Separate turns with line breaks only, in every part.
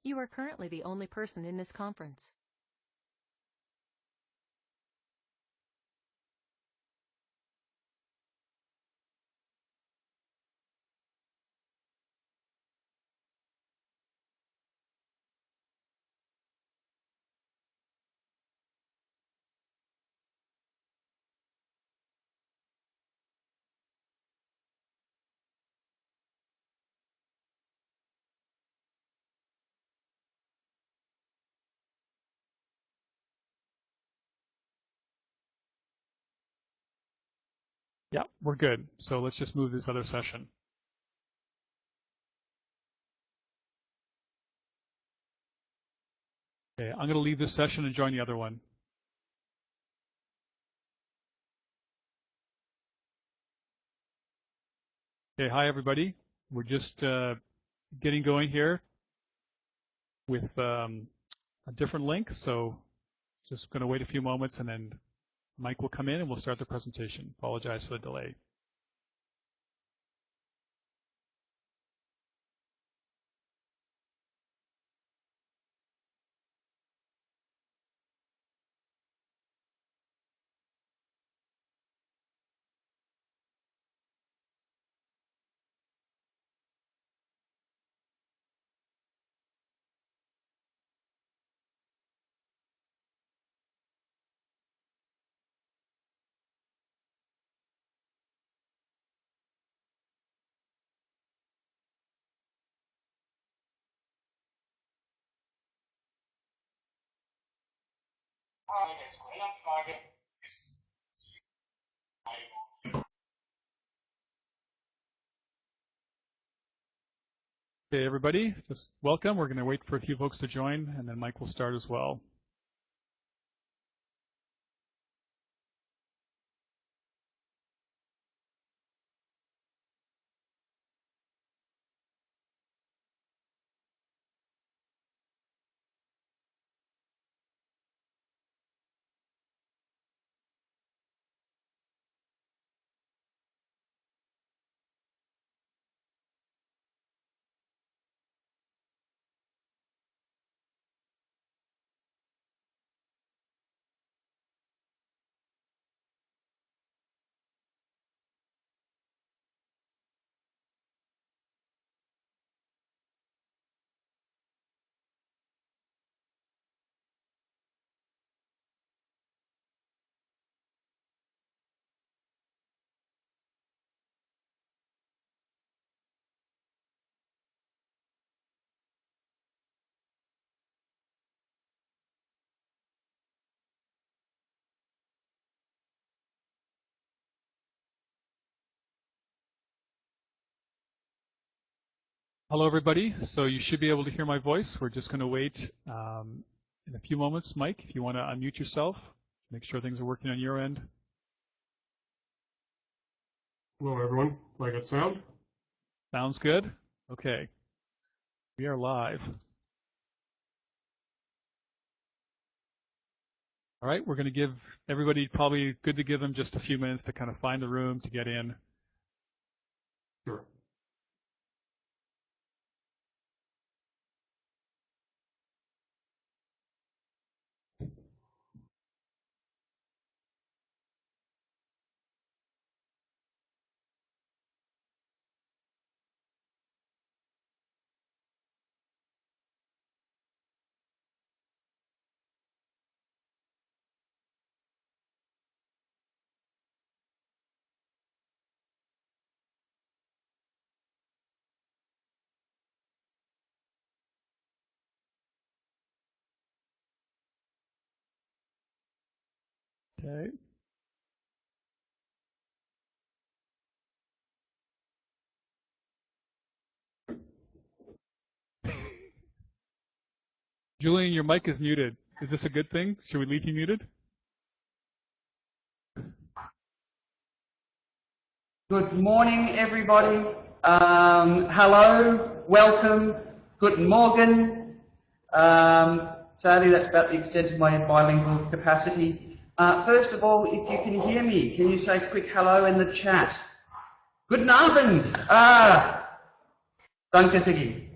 You are currently the only person in this conference.
Yeah, we're good. So let's just move this other session. Okay, I'm going to leave this session and join the other one. Okay, hi everybody. We're just getting going here with a different link. So just going to wait a few moments and then Mike will come in and we'll start the presentation. Apologize for the delay. Okay, everybody, just welcome. We're going to wait for a few folks to join, and then Mike will start as well. Hello, everybody. So you should be able to hear my voice. We're just going to wait in a few moments. Mike, if you want to unmute yourself, make sure things are working on your end.
Hello, everyone. Do I get sound?
Sounds good. Okay. We are live. All right. We're going to give everybody, probably good to give them just a few minutes to kind of find the room to get in.
Sure.
Okay. Julian, your mic is muted. Is this a good thing? Should we leave you muted?
Good morning, everybody. Hello, welcome, guten Morgen. Sadly, that's about the extent of my bilingual capacity. First of all, if you can hear me, can you say a quick hello in the chat? Guten Abend. Danke, Sigi.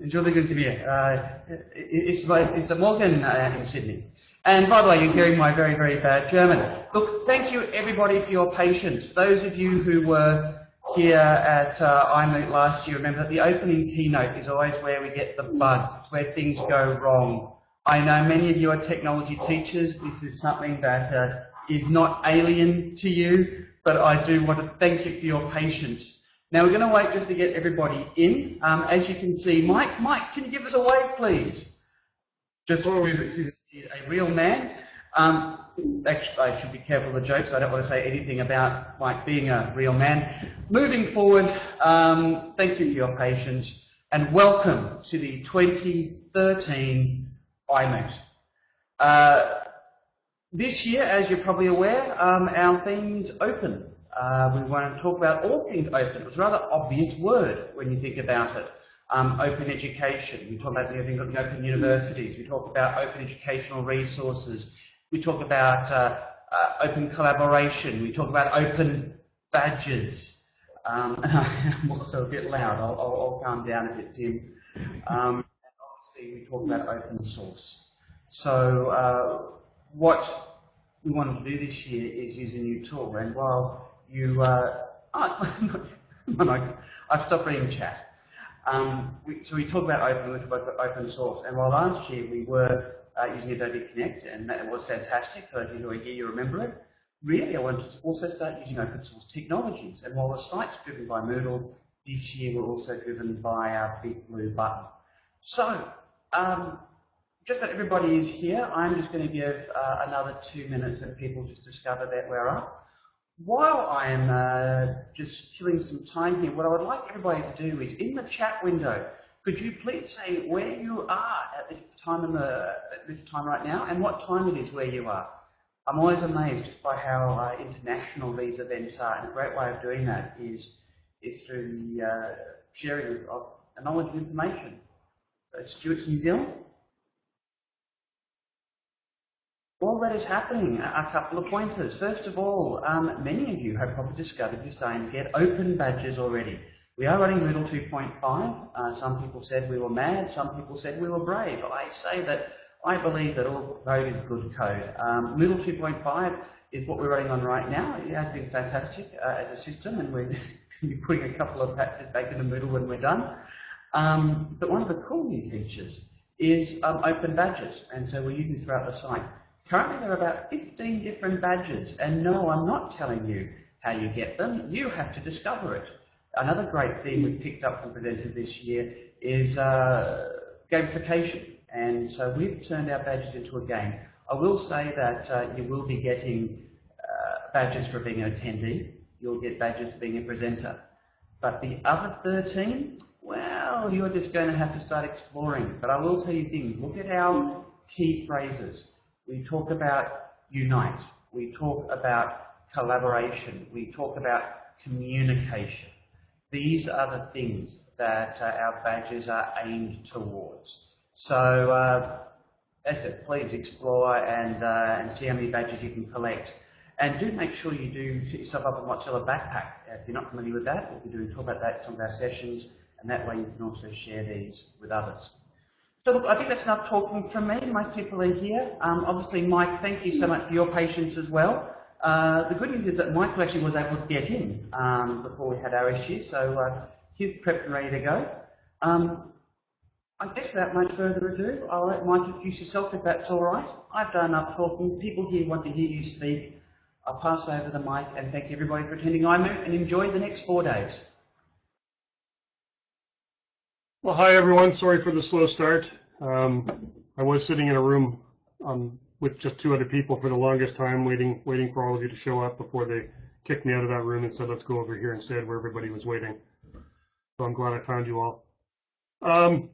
It's really good to be here. It's Morgan in Sydney. And by the way, you're hearing my very, very bad German. Look, thank you everybody for your patience. Those of you who were here at iMoot last year, remember that the opening keynote is always where we get the bugs. It's where things go wrong. I know many of you are technology teachers. This is something that is not alien to you, but I do want to thank you for your patience. Now we're going to wait just to get everybody in. As you can see, Mike, can you give us a wave, please? Just to prove this is a real man. Actually, I should be careful of the jokes. I don't want to say anything about Mike being a real man. Moving forward, thank you for your patience and welcome to the 2013 iMoot. This year, as you're probably aware, our theme is open. We want to talk about all things open. It was a rather obvious word when you think about it. Open education. We talk about the open universities. We talk about open educational resources. We talk about open collaboration. We talk about open badges. And I'm also a bit loud. I'll calm down a bit, Tim. And obviously, we talk about open source. So what we wanted to do this year is use a new tool. And while you, I've stopped reading chat. So we talk about open source. And while last year we were using Adobe Connect, and that was fantastic. For those of you who are here, you remember it. Really, I wanted to also start using open source technologies. And while the site's driven by Moodle, this year we're also driven by our big blue button. So, just about everybody is here. I'm just going to give another 2 minutes and people just discover that we're up. While I'm just killing some time here, what I would like everybody to do is, in the chat window, could you please say where you are at this time right now, and what time it is where you are? I'm always amazed just by how international these events are, and a great way of doing that is through the sharing of knowledge and information. So Stuart's New Zealand. While that is happening, a couple of pointers. First of all, many of you have probably discovered you're starting to get open badges already. We are running Moodle 2.5. Some people said we were mad, some people said we were brave. I say that I believe that all code is good code. Moodle 2.5 is what we're running on right now. It has been fantastic as a system, and we're going to be putting a couple of patches back into Moodle when we're done. But one of the cool new features is open badges, and so we're using this throughout the site. Currently there are about 15 different badges, and no, I'm not telling you how you get them. You have to discover it. Another great theme we've picked up from Presented this year is gamification, and so we've turned our badges into a game. I will say that you will be getting badges for being an attendee. You'll get badges for being a presenter. But the other 13, well, you're just going to have to start exploring. But I will tell you things. Look at our key phrases. We talk about unite, we talk about collaboration, we talk about communication. These are the things that our badges are aimed towards. So, as I said, please explore and see how many badges you can collect. And do make sure you do set yourself up a Mozilla backpack. If you're not familiar with that, we'll be doing talk about that in some of our sessions, and that way you can also share these with others. So look, I think that's enough talking from me. Most people are here. Obviously, Mike, thank you so much for your patience as well. The good news is that Mike actually was able to get in before we had our issue, so he's prepped and ready to go. I guess without much further ado, I'll let Mike introduce yourself if that's all right. I've done enough talking. People here want to hear you speak. I'll pass over the mic and thank everybody for attending iMoot and enjoy the next 4 days.
Well, hi everyone. Sorry for the slow start. I was sitting in a room with just 2 other people for the longest time, waiting for all of you to show up before they kicked me out of that room and said, let's go over here instead where everybody was waiting. So I'm glad I found you all. I'll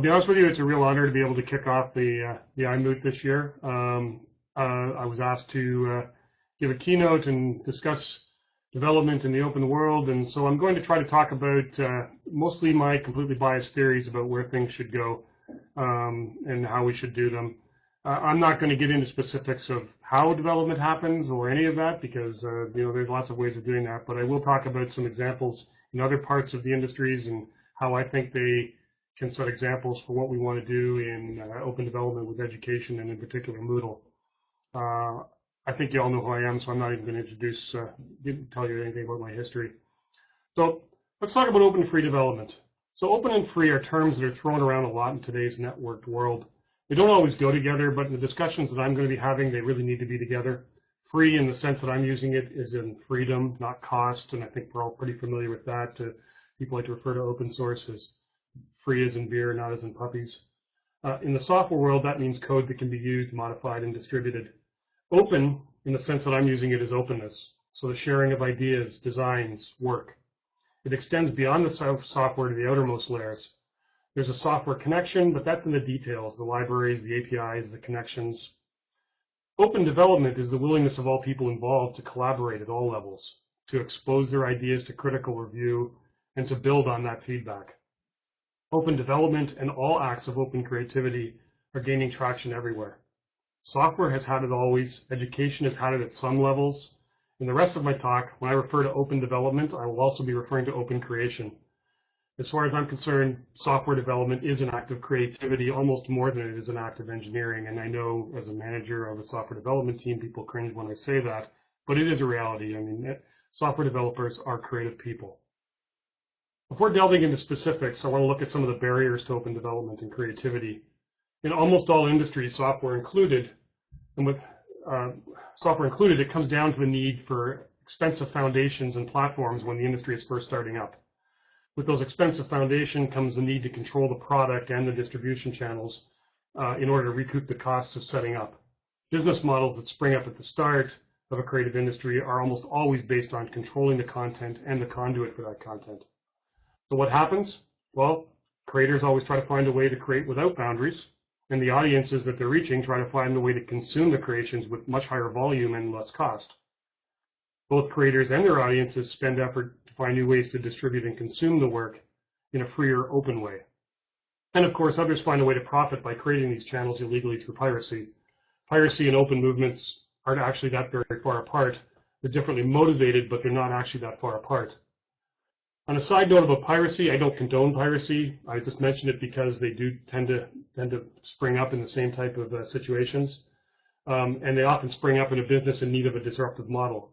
be honest with you, it's a real honor to be able to kick off the iMoot this year. I was asked to give a keynote and discuss development in the open world, and so I'm going to try to talk about mostly my completely biased theories about where things should go and how we should do them. I'm not going to get into specifics of how development happens or any of that because there's lots of ways of doing that, but I will talk about some examples in other parts of the industries and how I think they can set examples for what we want to do in open development with education, and in particular Moodle. I think you all know who I am, so I'm not even going to tell you anything about my history. So let's talk about open and free development. So open and free are terms that are thrown around a lot in today's networked world. They don't always go together, but in the discussions that I'm going to be having, they really need to be together. Free, in the sense that I'm using it, is in freedom, not cost, and I think we're all pretty familiar with that. People like to refer to open source as free as in beer, not as in puppies. In the software world, that means code that can be used, modified, and distributed. Open, in the sense that I'm using it, is openness. So the sharing of ideas, designs, work. It extends beyond the software to the outermost layers. There's a software connection, but that's in the details, the libraries, the APIs, the connections. Open development is the willingness of all people involved to collaborate at all levels, to expose their ideas to critical review, and to build on that feedback. Open development and all acts of open creativity are gaining traction everywhere. Software has had it always, education has had it at some levels. In the rest of my talk, when I refer to open development, I will also be referring to open creation. As far as I'm concerned, software development is an act of creativity almost more than it is an act of engineering. And I know as a manager of a software development team, people cringe when I say that, but it is a reality. I mean, software developers are creative people. Before delving into specifics, I want to look at some of the barriers to open development and creativity. In almost all industries, software included, it comes down to the need for expensive foundations and platforms when the industry is first starting up. With those expensive foundations comes the need to control the product and the distribution channels in order to recoup the costs of setting up. Business models that spring up at the start of a creative industry are almost always based on controlling the content and the conduit for that content. So what happens? Well, creators always try to find a way to create without boundaries, and the audiences that they're reaching try to find a way to consume the creations with much higher volume and less cost. Both creators and their audiences spend effort to find new ways to distribute and consume the work in a freer, open way. And of course, others find a way to profit by creating these channels illegally through piracy. Piracy and open movements aren't actually that very far apart. They're differently motivated, but they're not actually that far apart. On a side note about piracy, I don't condone piracy. I just mentioned it because they do tend to spring up in the same type of situations. And they often spring up in a business in need of a disruptive model.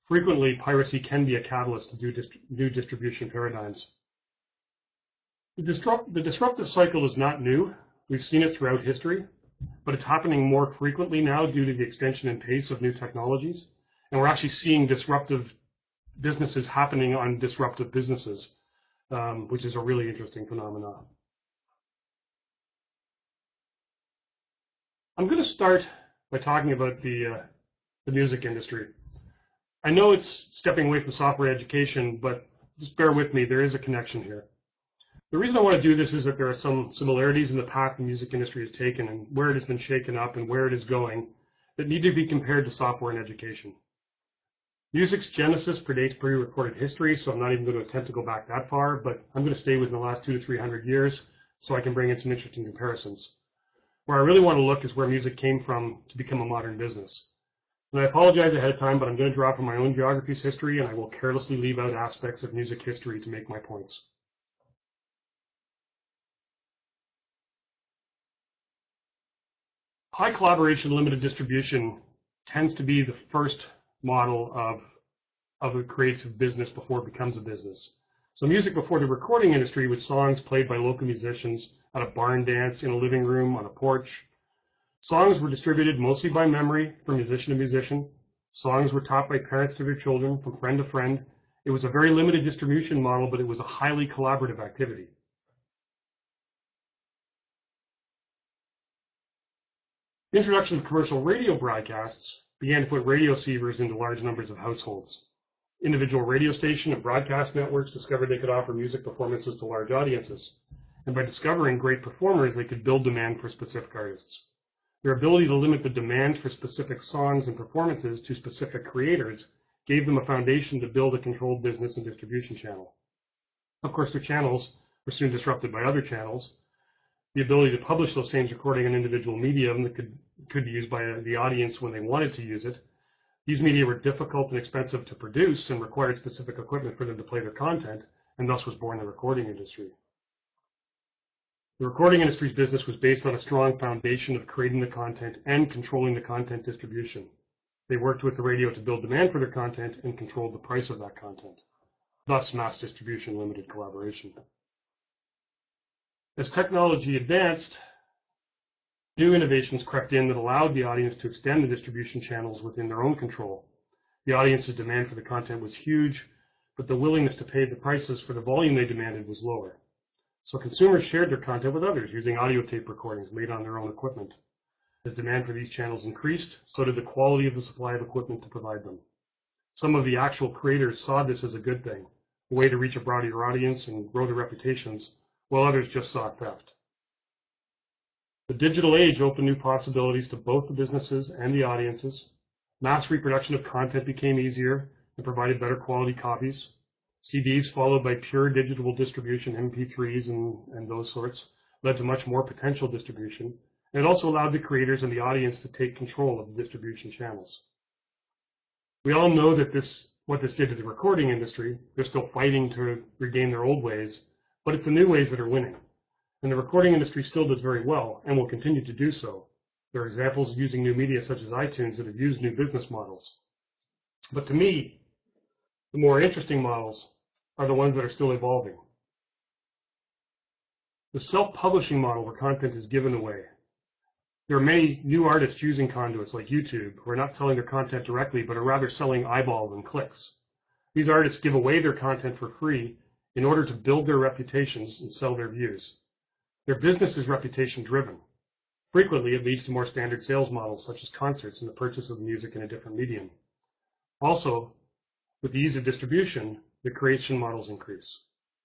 Frequently, piracy can be a catalyst to new distribution paradigms. The disruptive cycle is not new. We've seen it throughout history, but it's happening more frequently now due to the extension and pace of new technologies. And we're actually seeing disruptive businesses happening on disruptive businesses, which is a really interesting phenomenon. I'm going to start by talking about the music industry. I know it's stepping away from software education, but just bear with me, there is a connection here. The reason I want to do this is that there are some similarities in the path the music industry has taken and where it has been shaken up and where it is going that need to be compared to software and education. Music's genesis predates pre-recorded history, so I'm not even going to attempt to go back that far, but I'm going to stay within the last 200 to 300 years so I can bring in some interesting comparisons. Where I really want to look is where music came from to become a modern business. And I apologize ahead of time, but I'm going to draw from my own geography's history, and I will carelessly leave out aspects of music history to make my points. High collaboration, limited distribution tends to be the first model of a creative business before it becomes a business. So music before the recording industry was songs played by local musicians at a barn dance, in a living room, on a porch. Songs were distributed mostly by memory from musician to musician. Songs were taught by parents to their children, from friend to friend. It was a very limited distribution model, but it was a highly collaborative activity. The introduction of commercial radio broadcasts began to put radio receivers into large numbers of households. Individual radio station and broadcast networks discovered they could offer music performances to large audiences. And by discovering great performers, they could build demand for specific artists. Their ability to limit the demand for specific songs and performances to specific creators gave them a foundation to build a controlled business and distribution channel. Of course, their channels were soon disrupted by other channels. The ability to publish those same recording on individual medium that could be used by the audience when they wanted to use it. These media were difficult and expensive to produce and required specific equipment for them to play their content, and thus was born the recording industry. The recording industry's business was based on a strong foundation of creating the content and controlling the content distribution. They worked with the radio to build demand for their content and controlled the price of that content. Thus, mass distribution limited collaboration. As technology advanced, new innovations crept in that allowed the audience to extend the distribution channels within their own control. The audience's demand for the content was huge, but the willingness to pay the prices for the volume they demanded was lower. So consumers shared their content with others using audio tape recordings made on their own equipment. As demand for these channels increased, so did the quality of the supply of equipment to provide them. Some of the actual creators saw this as a good thing, a way to reach a broader audience and grow their reputations, while others just saw theft. The digital age opened new possibilities to both the businesses and the audiences. Mass reproduction of content became easier and provided better quality copies. CDs, followed by pure digital distribution, MP3s and those sorts, led to much more potential distribution, and it also allowed the creators and the audience to take control of the distribution channels. We all know that what this did to the recording industry. They're still fighting to regain their old ways, but it's the new ways that are winning. And the recording industry still does very well and will continue to do so. There are examples of using new media such as iTunes that have used new business models. But to me, the more interesting models are the ones that are still evolving. The self-publishing model where content is given away. There are many new artists using conduits like YouTube who are not selling their content directly, but are rather selling eyeballs and clicks. These artists give away their content for free in order to build their reputations and sell their views. Their business is reputation driven. Frequently, it leads to more standard sales models such as concerts and the purchase of music in a different medium. Also, with the ease of distribution, the creation models increase.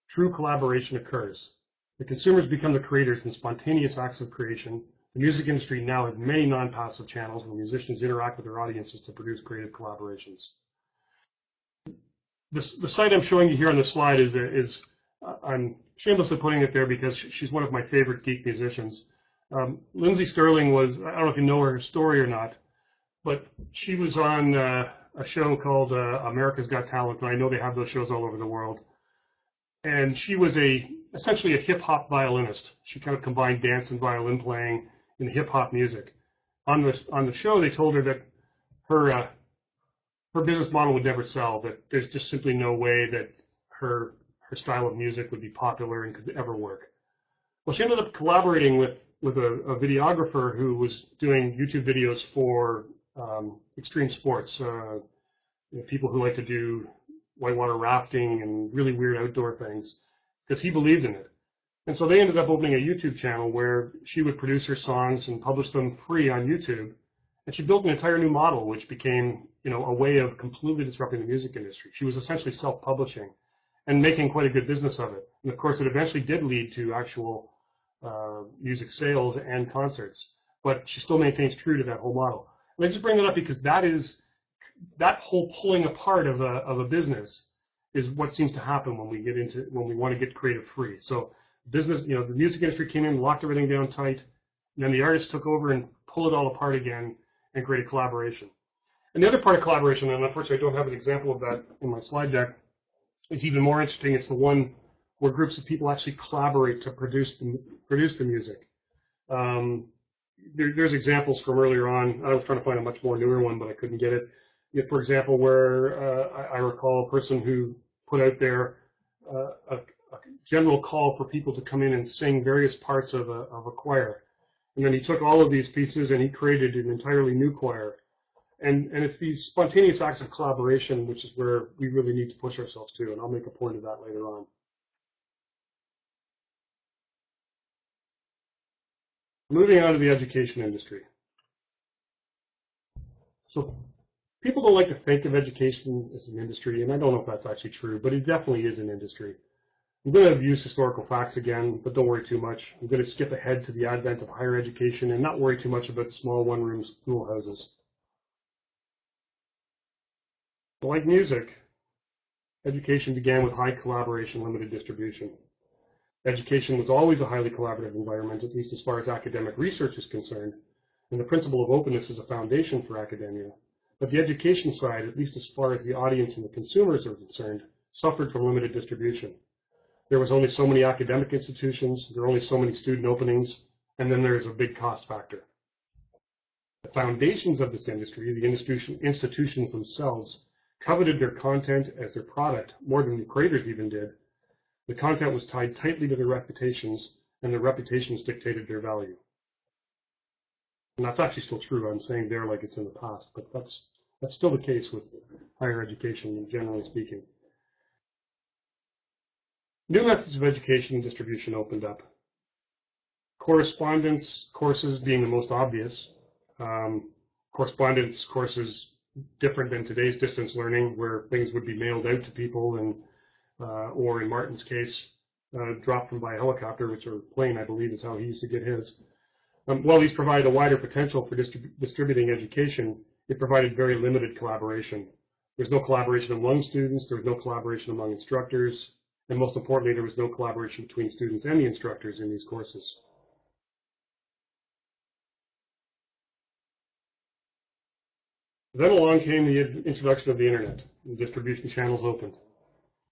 True collaboration occurs. The consumers become the creators in spontaneous acts of creation. The music industry now has many non-passive channels where musicians interact with their audiences to produce creative collaborations. The site I'm showing you here on this slide is I'm shamelessly putting it there because she's one of my favorite geek musicians. Lindsay Sterling was, I don't know if you know her story or not, but she was on a show called America's Got Talent, and I know they have those shows all over the world. And she was essentially a hip-hop violinist. She kind of combined dance and violin playing in hip-hop music. On the show, they told her that her business model would never sell, that there's just simply no way that her style of music would be popular and could ever work. Well, she ended up collaborating with a videographer who was doing YouTube videos for extreme sports, people who like to do whitewater rafting and really weird outdoor things, because he believed in it. And so they ended up opening a YouTube channel where she would produce her songs and publish them free on YouTube. And she built an entire new model, which became, a way of completely disrupting the music industry. She was essentially self-publishing and making quite a good business of it. And of course, it eventually did lead to actual music sales and concerts. But she still maintains true to that whole model. And I just bring that up because that whole pulling apart of a business is what seems to happen when we want to get creative free. So business, the music industry came in, locked everything down tight, and then the artists took over and pulled it all apart again and created collaboration. And the other part of collaboration, and unfortunately I don't have an example of that in my slide deck, is even more interesting. It's the one where groups of people actually collaborate to produce the music. There's examples from earlier on. I was trying to find a much more newer one, but I couldn't get it. For example, where I recall a person who put out there a general call for people to come in and sing various parts of a choir. And then he took all of these pieces and he created an entirely new choir. And it's these spontaneous acts of collaboration, which is where we really need to push ourselves to, and I'll make a point of that later on. Moving on to the education industry. So people don't like to think of education as an industry, and I don't know if that's actually true, but it definitely is an industry. I'm going to use historical facts again, but don't worry too much. I'm going to skip ahead to the advent of higher education and not worry too much about small one-room schoolhouses. Like music, education began with high collaboration, limited distribution. Education was always a highly collaborative environment, at least as far as academic research is concerned, and the principle of openness is a foundation for academia. But the education side, at least as far as the audience and the consumers are concerned, suffered from limited distribution. there was only so many academic institutions, there were only so many student openings, and then there's a big cost factor. The foundations of this industry, the institutions themselves, coveted their content as their product more than the creators even did. The content was tied tightly to their reputations, and their reputations dictated their value. And that's actually still true. I'm saying there like it's in the past, but that's still the case with higher education, generally speaking. New methods of education and distribution opened up. Correspondence courses being the most obvious. Correspondence courses different than today's distance learning, where things would be mailed out to people and, or in Martin's case, dropped from by helicopter, which or plane, I believe, is how he used to get his. While these provide a wider potential for distributing education, it provided very limited collaboration. There's no collaboration among students, there was no collaboration among instructors, and most importantly, there was no collaboration between students and the instructors in these courses. Then along came the introduction of the internet, and distribution channels opened.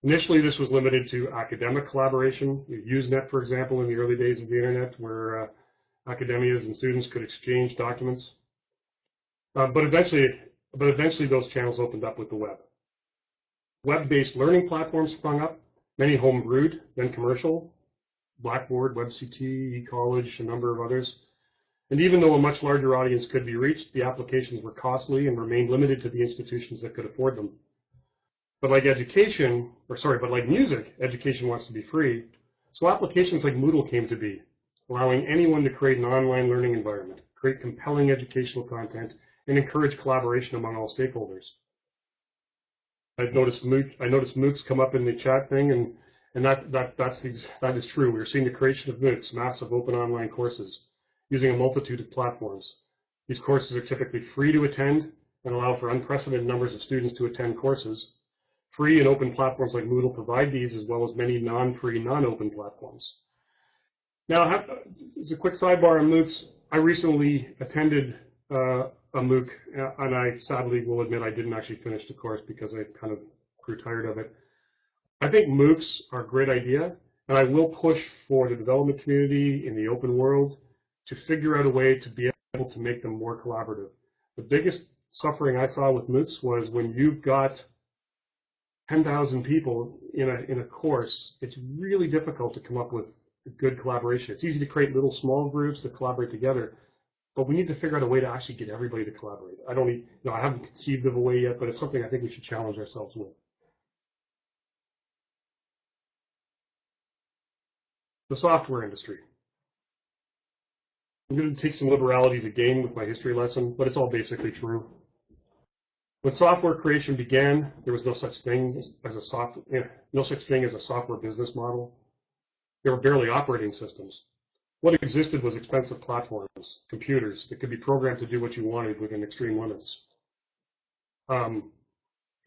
Initially, this was limited to academic collaboration. Usenet, for example, in the early days of the internet, where academias and students could exchange documents. But eventually those channels opened up with the web. Web-based learning platforms sprung up, many home-brewed, then commercial, Blackboard, WebCT, eCollege, a number of others. And even though a much larger audience could be reached, the applications were costly and remained limited to the institutions that could afford them. But like music, education wants to be free. So applications like Moodle came to be, allowing anyone to create an online learning environment, create compelling educational content, and encourage collaboration among all stakeholders. I noticed MOOCs come up in the chat thing, and that is true. We're seeing the creation of MOOCs, massive open online courses, using a multitude of platforms. These courses are typically free to attend and allow for unprecedented numbers of students to attend courses. Free and open platforms like Moodle provide these, as well as many non-free, non-open platforms. Now, as a quick sidebar on MOOCs, I recently attended a MOOC, and I sadly will admit I didn't actually finish the course because I kind of grew tired of it. I think MOOCs are a great idea, and I will push for the development community in the open world to figure out a way to be able to make them more collaborative. The biggest suffering I saw with MOOCs was when you've got 10,000 people in a course, it's really difficult to come up with good collaboration. It's easy to create little small groups that collaborate together, but we need to figure out a way to actually get everybody to collaborate. I haven't conceived of a way yet, but it's something I think we should challenge ourselves with. The software industry. I'm going to take some liberalities again with my history lesson, but it's all basically true. When software creation began, there was no such thing as a software business model. There were barely operating systems. What existed was expensive platforms, computers that could be programmed to do what you wanted within extreme limits. And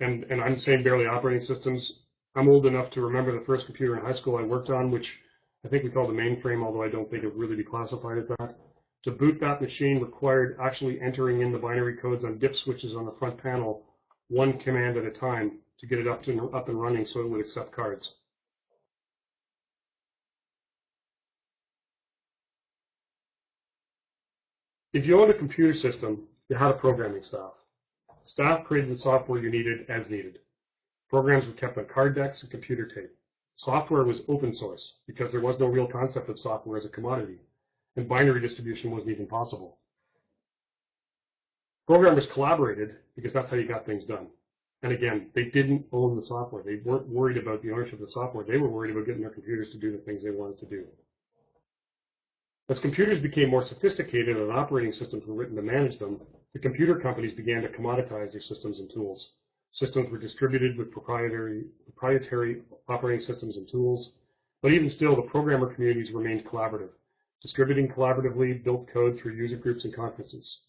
I'm saying barely operating systems. I'm old enough to remember the first computer in high school I worked on, which I think we call the mainframe, although I don't think it would really be classified as that. To boot that machine required actually entering in the binary codes on dip switches on the front panel, one command at a time, to get it up and running so it would accept cards. If you owned a computer system, you had a programming staff. Staff created the software you needed as needed. Programs were kept on card decks and computer tape. Software was open source because there was no real concept of software as a commodity, and binary distribution wasn't even possible. Programmers collaborated because that's how you got things done. And again, they didn't own the software. They weren't worried about the ownership of the software. They were worried about getting their computers to do the things they wanted to do. As computers became more sophisticated and operating systems were written to manage them, the computer companies began to commoditize their systems and tools. Systems were distributed with proprietary operating systems and tools, but even still, the programmer communities remained collaborative. Distributing collaboratively built code through user groups and conferences.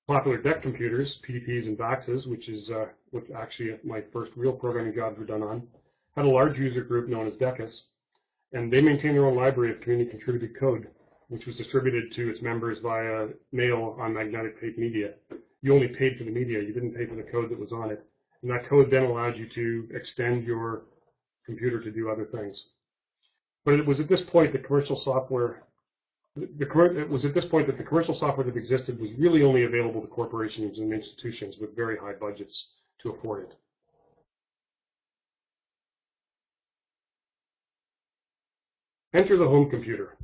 Popular DEC computers, PDPs and VAXs, which is what actually my first real programming jobs were done on, had a large user group known as DECUS, and they maintained their own library of community contributed code, which was distributed to its members via mail on magnetic tape media. You only paid for the media, you didn't pay for the code that was on it. And that code then allowed you to extend your computer to do other things. But it was at this point that commercial software, it was at this point that the commercial software that existed was really only available to corporations and institutions with very high budgets to afford it. Enter the home computer.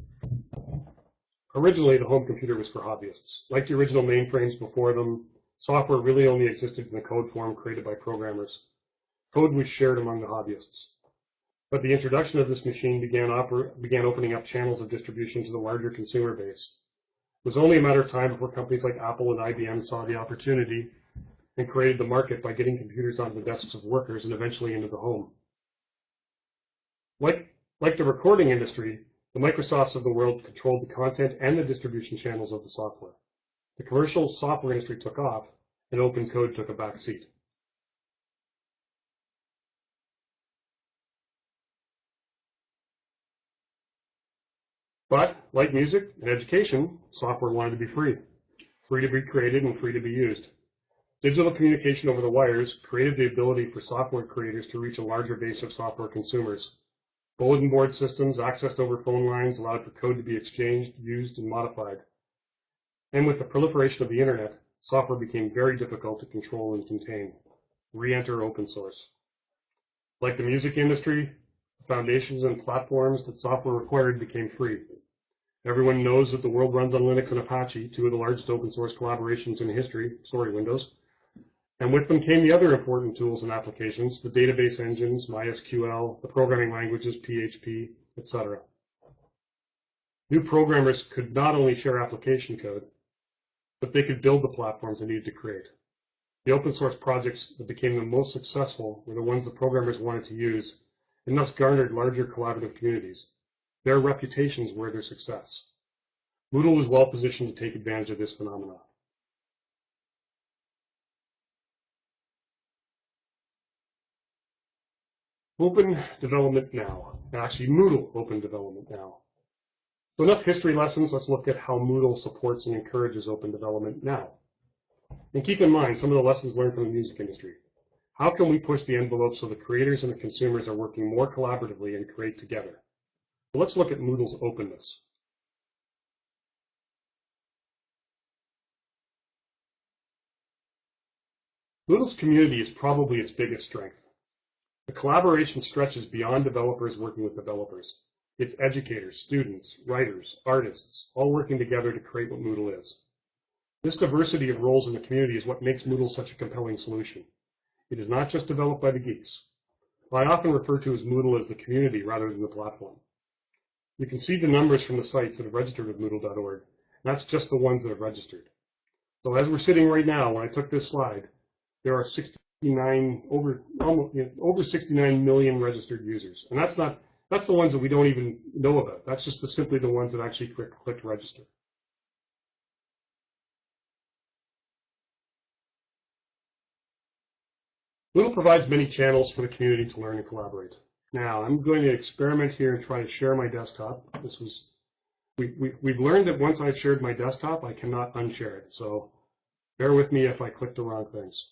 Originally, the home computer was for hobbyists. Like the original mainframes before them, software really only existed in the code form created by programmers. Code was shared among the hobbyists. But the introduction of this machine began opening up channels of distribution to the larger consumer base. It was only a matter of time before companies like Apple and IBM saw the opportunity and created the market by getting computers onto the desks of workers and eventually into the home. Like the recording industry, the Microsofts of the world controlled the content and the distribution channels of the software. The commercial software industry took off, and open code took a back seat. But, like music and education, software wanted to be free to be created and free to be used. Digital communication over the wires created the ability for software creators to reach a larger base of software consumers. Bulletin board systems accessed over phone lines allowed for code to be exchanged, used, and modified. And with the proliferation of the internet, software became very difficult to control and contain. Re-enter open source. Like the music industry, the foundations and platforms that software required became free. Everyone knows that the world runs on Linux and Apache, two of the largest open source collaborations in history, Windows. And with them came the other important tools and applications, the database engines, MySQL, the programming languages, PHP, etc. New programmers could not only share application code, but they could build the platforms they needed to create. The open source projects that became the most successful were the ones the programmers wanted to use, and thus garnered larger collaborative communities. Their reputations were their success. Moodle was well positioned to take advantage of this phenomenon. Open development now. Actually, Moodle open development now. So enough history lessons, let's look at how Moodle supports and encourages open development now. And keep in mind some of the lessons learned from the music industry. How can we push the envelope so the creators and the consumers are working more collaboratively and create together? So let's look at Moodle's openness. Moodle's community is probably its biggest strength. The collaboration stretches beyond developers working with developers. It's educators, students, writers, artists, all working together to create what Moodle is. This diversity of roles in the community is what makes Moodle such a compelling solution. It is not just developed by the geeks. I often refer to as Moodle as the community rather than the platform. You can see the numbers from the sites that have registered with Moodle.org. That's just the ones that have registered. So as we're sitting right now, when I took this slide, there are over 69 million registered users. And that's the ones that we don't even know about. That's just simply the ones that actually clicked register. Moodle provides many channels for the community to learn and collaborate. Now, I'm going to experiment here and try to share my desktop. We've learned that once I've shared my desktop, I cannot unshare it. So bear with me if I click the wrong things.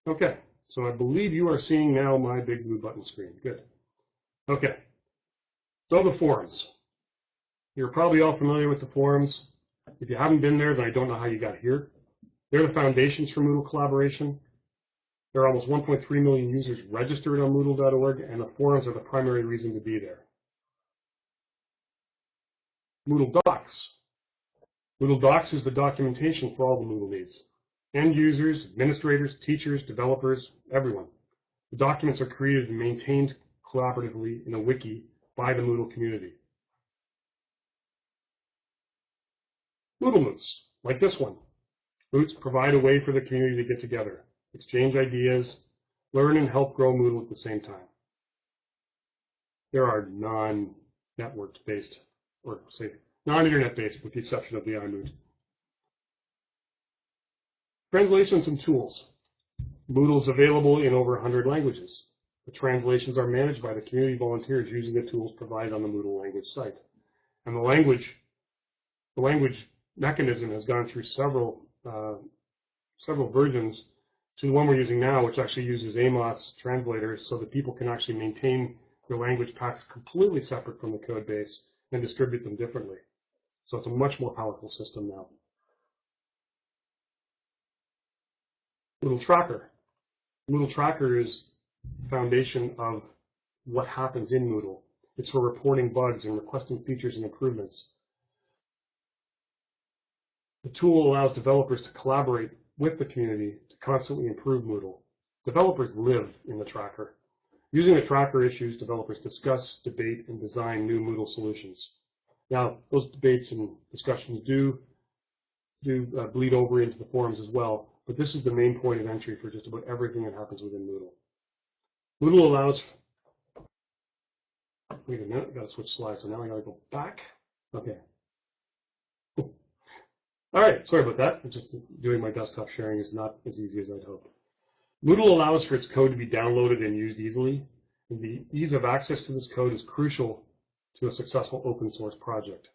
Okay, so I believe you are seeing now my big blue button screen. Good. Okay, so the forums. You're probably all familiar with the forums. If you haven't been there, then I don't know how you got here. They're the foundations for Moodle collaboration. There are almost 1.3 million users registered on Moodle.org, and the forums are the primary reason to be there. Moodle Docs. Moodle Docs is the documentation for all the Moodle needs. End users, administrators, teachers, developers, everyone. The documents are created and maintained collaboratively in a wiki by the Moodle community. Moodle Moots, like this one. Moots provide a way for the community to get together, exchange ideas, learn and help grow Moodle at the same time. There are non-network based, or say non-internet based, with the exception of the iMoot. Translations and tools. Moodle is available in over 100 languages. The translations are managed by the community volunteers using the tools provided on the Moodle language site. And the language mechanism has gone through several versions to the one we're using now, which actually uses AMOS translators so that people can actually maintain their language packs completely separate from the code base and distribute them differently. So it's a much more powerful system now. Moodle Tracker. Moodle Tracker is the foundation of what happens in Moodle. It's for reporting bugs and requesting features and improvements. The tool allows developers to collaborate with the community to constantly improve Moodle. Developers live in the tracker. Using the tracker issues, developers discuss, debate, and design new Moodle solutions. Now, those debates and discussions do bleed over into the forums as well, but this is the main point of entry for just about everything that happens within Moodle. Moodle allows, wait a minute, I've got to switch slides, so now I got to go back. Okay. All right, sorry about that. Just doing my desktop sharing is not as easy as I'd hoped. Moodle allows for its code to be downloaded and used easily. And the ease of access to this code is crucial to a successful open source project.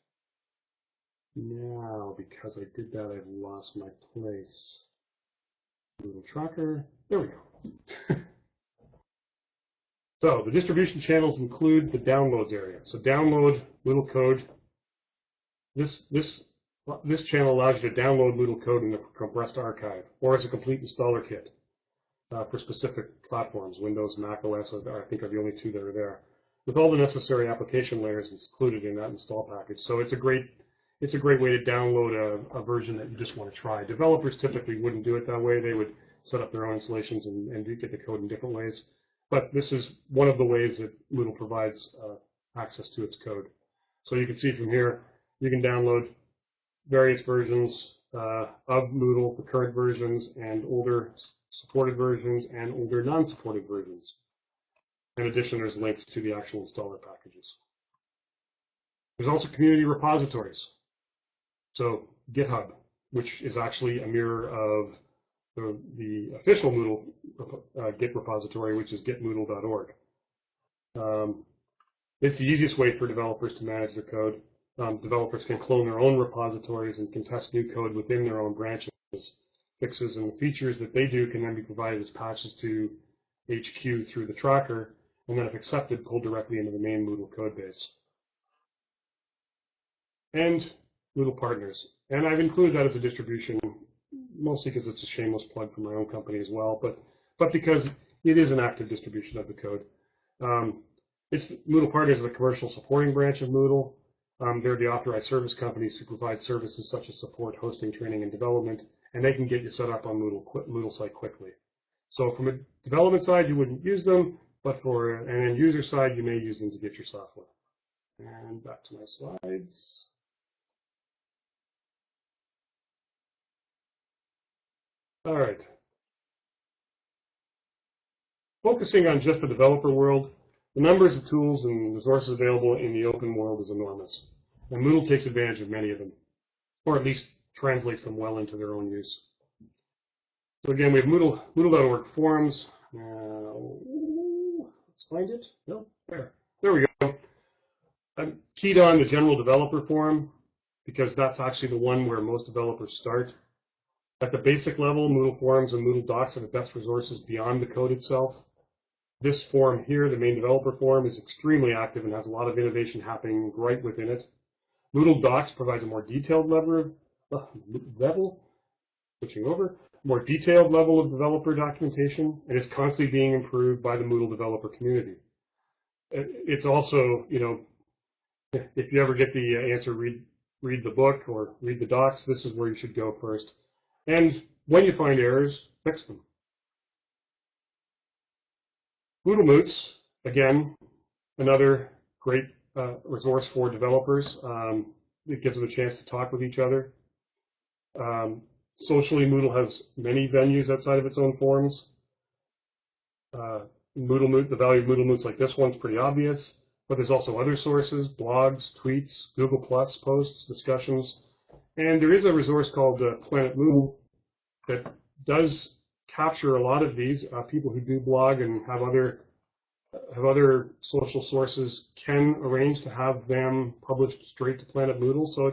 Now, because I did that, I've lost my place. Moodle Tracker, there we go. So the distribution channels include the downloads area. So download Moodle code. This channel allows you to download Moodle code in a compressed archive or as a complete installer kit for specific platforms. Windows, Mac OS, I think are the only two that are there, with all the necessary application layers included in that install package. So it's a great way to download a version that you just want to try. Developers typically wouldn't do it that way. They would set up their own installations and get the code in different ways. But this is one of the ways that Moodle provides access to its code. So you can see from here, you can download various versions of Moodle, the current versions, and older supported versions, and older non-supported versions. In addition, there's links to the actual installer packages. There's also community repositories. So GitHub, which is actually a mirror of the official Moodle Git repository, which is gitmoodle.org. It's the easiest way for developers to manage their code. Developers can clone their own repositories and can test new code within their own branches. Fixes and the features that they do can then be provided as patches to HQ through the tracker, and then if accepted, pulled directly into the main Moodle code base. And Moodle partners. And I've included that as a distribution, mostly because it's a shameless plug for my own company as well, but because it is an active distribution of the code. Moodle partners are the commercial supporting branch of Moodle. They're the authorized service companies who provide services such as support, hosting, training, and development, and they can get you set up on Moodle site quickly. So from a development side, you wouldn't use them, but for an end user side, you may use them to get your software. And back to my slides. All right. Focusing on just the developer world, the numbers of tools and resources available in the open world is enormous, and Moodle takes advantage of many of them, or at least translates them well into their own use. So again, we have Moodle.org forums. Let's find it. No, there we go. I'm keyed on the general developer forum because that's actually the one where most developers start. At the basic level, Moodle forums and Moodle docs are the best resources beyond the code itself. This forum here, the main developer forum, is extremely active and has a lot of innovation happening right within it. Moodle docs provides a more detailed more detailed level of developer documentation, and is constantly being improved by the Moodle developer community. It's also, if you ever get the answer, read the book or read the docs, this is where you should go first. And when you find errors, fix them. Moodle Moots, again, another great resource for developers. It gives them a chance to talk with each other. Socially, Moodle has many venues outside of its own forums. The value of Moodle Moots like this one's pretty obvious, but there's also other sources, blogs, tweets, Google Plus posts, discussions, and there is a resource called Planet Moodle that does capture a lot of these. People who do blog and have other social sources can arrange to have them published straight to Planet Moodle. So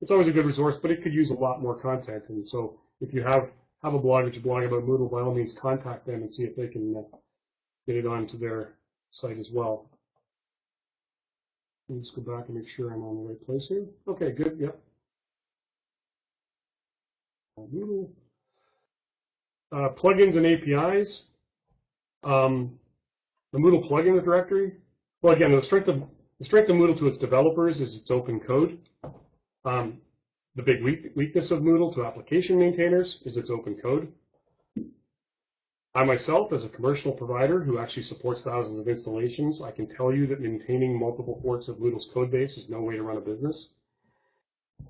it's always a good resource, but it could use a lot more content. And so if you have a blog that you blog about Moodle, by all means contact them and see if they can get it onto their site as well. Let's go back and make sure I'm on the right place here. Okay, good, yep. Moodle. Plugins and APIs. The Moodle plugin directory. Well, again, the strength of Moodle to its developers is its open code. The big weakness of Moodle to application maintainers is its open code. I myself, as a commercial provider who actually supports thousands of installations, I can tell you that maintaining multiple forks of Moodle's code base is no way to run a business.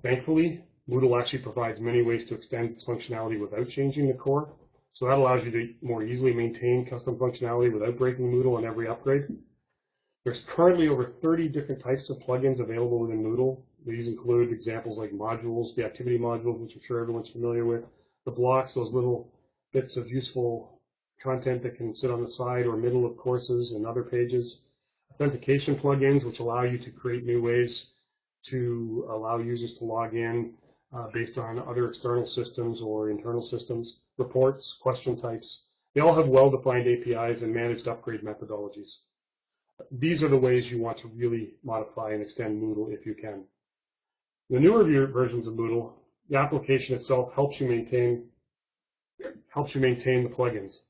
Thankfully, Moodle actually provides many ways to extend its functionality without changing the core. So that allows you to more easily maintain custom functionality without breaking Moodle on every upgrade. There's currently over 30 different types of plugins available within Moodle. These include examples like modules, the activity modules, which I'm sure everyone's familiar with, the blocks, those little bits of useful content that can sit on the side or middle of courses and other pages, authentication plugins, which allow you to create new ways to allow users to log in based on other external systems or internal systems, reports, question types. They all have well-defined APIs and managed upgrade methodologies. These are the ways you want to really modify and extend Moodle if you can. The newer versions of Moodle, the application itself helps you maintain the plugins.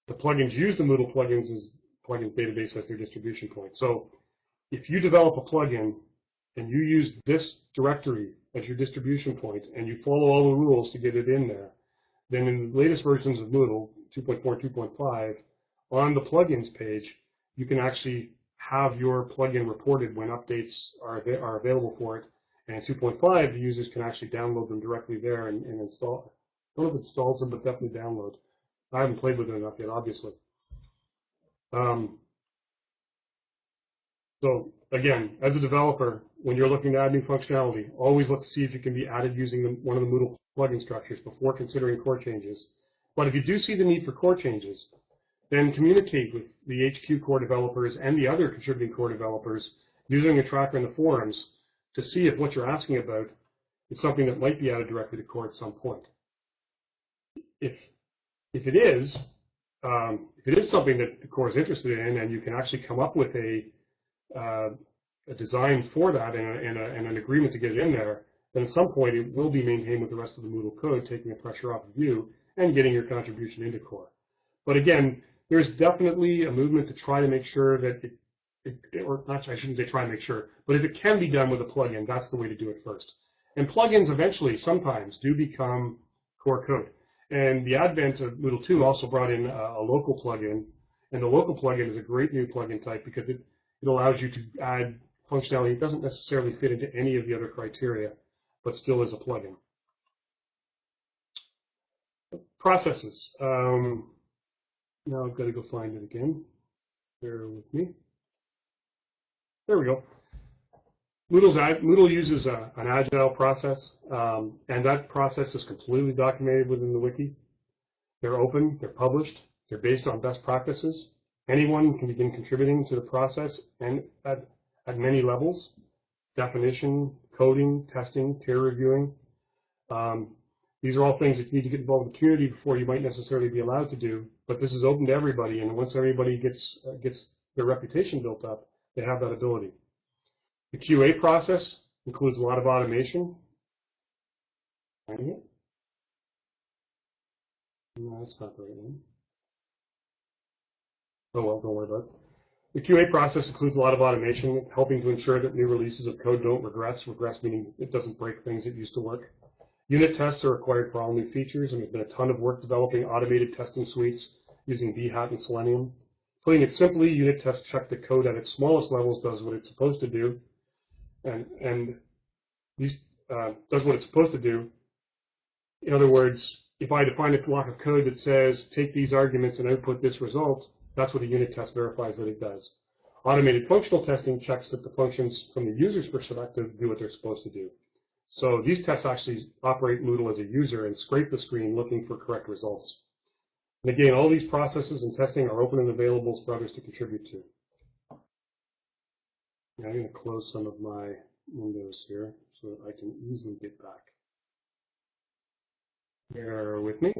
The plugins use the Moodle plugins database as their distribution point. So if you develop a plugin and you use this directory as your distribution point and you follow all the rules to get it in there, then in the latest versions of Moodle, 2.4, 2.5, on the plugins page, you can actually have your plugin reported when updates are available for it. And in 2.5, the users can actually download them directly there and install. I don't know if it installs them, but definitely download. I haven't played with it enough yet, obviously. So again, as a developer, when you're looking to add new functionality, always look to see if it can be added using one of the Moodle plugin structures before considering core changes. But if you do see the need for core changes, then communicate with the HQ core developers and the other contributing core developers using a tracker in the forums to see if what you're asking about is something that might be added directly to core at some point. If it is something that the core is interested in, and you can actually come up with a design for that and an agreement to get it in there, then at some point it will be maintained with the rest of the Moodle code, taking the pressure off of you and getting your contribution into core. But again, there's definitely a movement to try to make sure that I shouldn't say try to make sure, but if it can be done with a plugin, that's the way to do it first. And plugins eventually, sometimes, do become core code. And the advent of Moodle 2 also brought in a local plugin, and the local plugin is a great new plugin type because it allows you to add functionality that doesn't necessarily fit into any of the other criteria, but still is a plugin. Processes. Now I've got to go find it again. Bear with me. There we go. Moodle uses an agile process, and that process is completely documented within the wiki. They're open, they're published, they're based on best practices. Anyone can begin contributing to the process and at many levels: definition, coding, testing, peer reviewing. These are all things that you need to get involved in the community before you might necessarily be allowed to do, but this is open to everybody, and once everybody gets their reputation built up, they have that ability. The QA process includes a lot of automation. Finding it? No, that's not the right one. Oh well, don't worry about it. The QA process includes a lot of automation, helping to ensure that new releases of code don't regress. Regress meaning it doesn't break things that used to work. Unit tests are required for all new features, and there's been a ton of work developing automated testing suites using Behat and Selenium. Putting it simply, unit tests check the code at its smallest levels does what it's supposed to do, and these does what it's supposed to do. In other words, if I define a block of code that says take these arguments and output this result, that's what a unit test verifies that it does. Automated functional testing checks that the functions from the user's perspective do what they're supposed to do. So these tests actually operate Moodle as a user and scrape the screen looking for correct results. And again, all these processes and testing are open and available for others to contribute to. Now I'm going to close some of my windows here so that I can easily get back. Bear with me.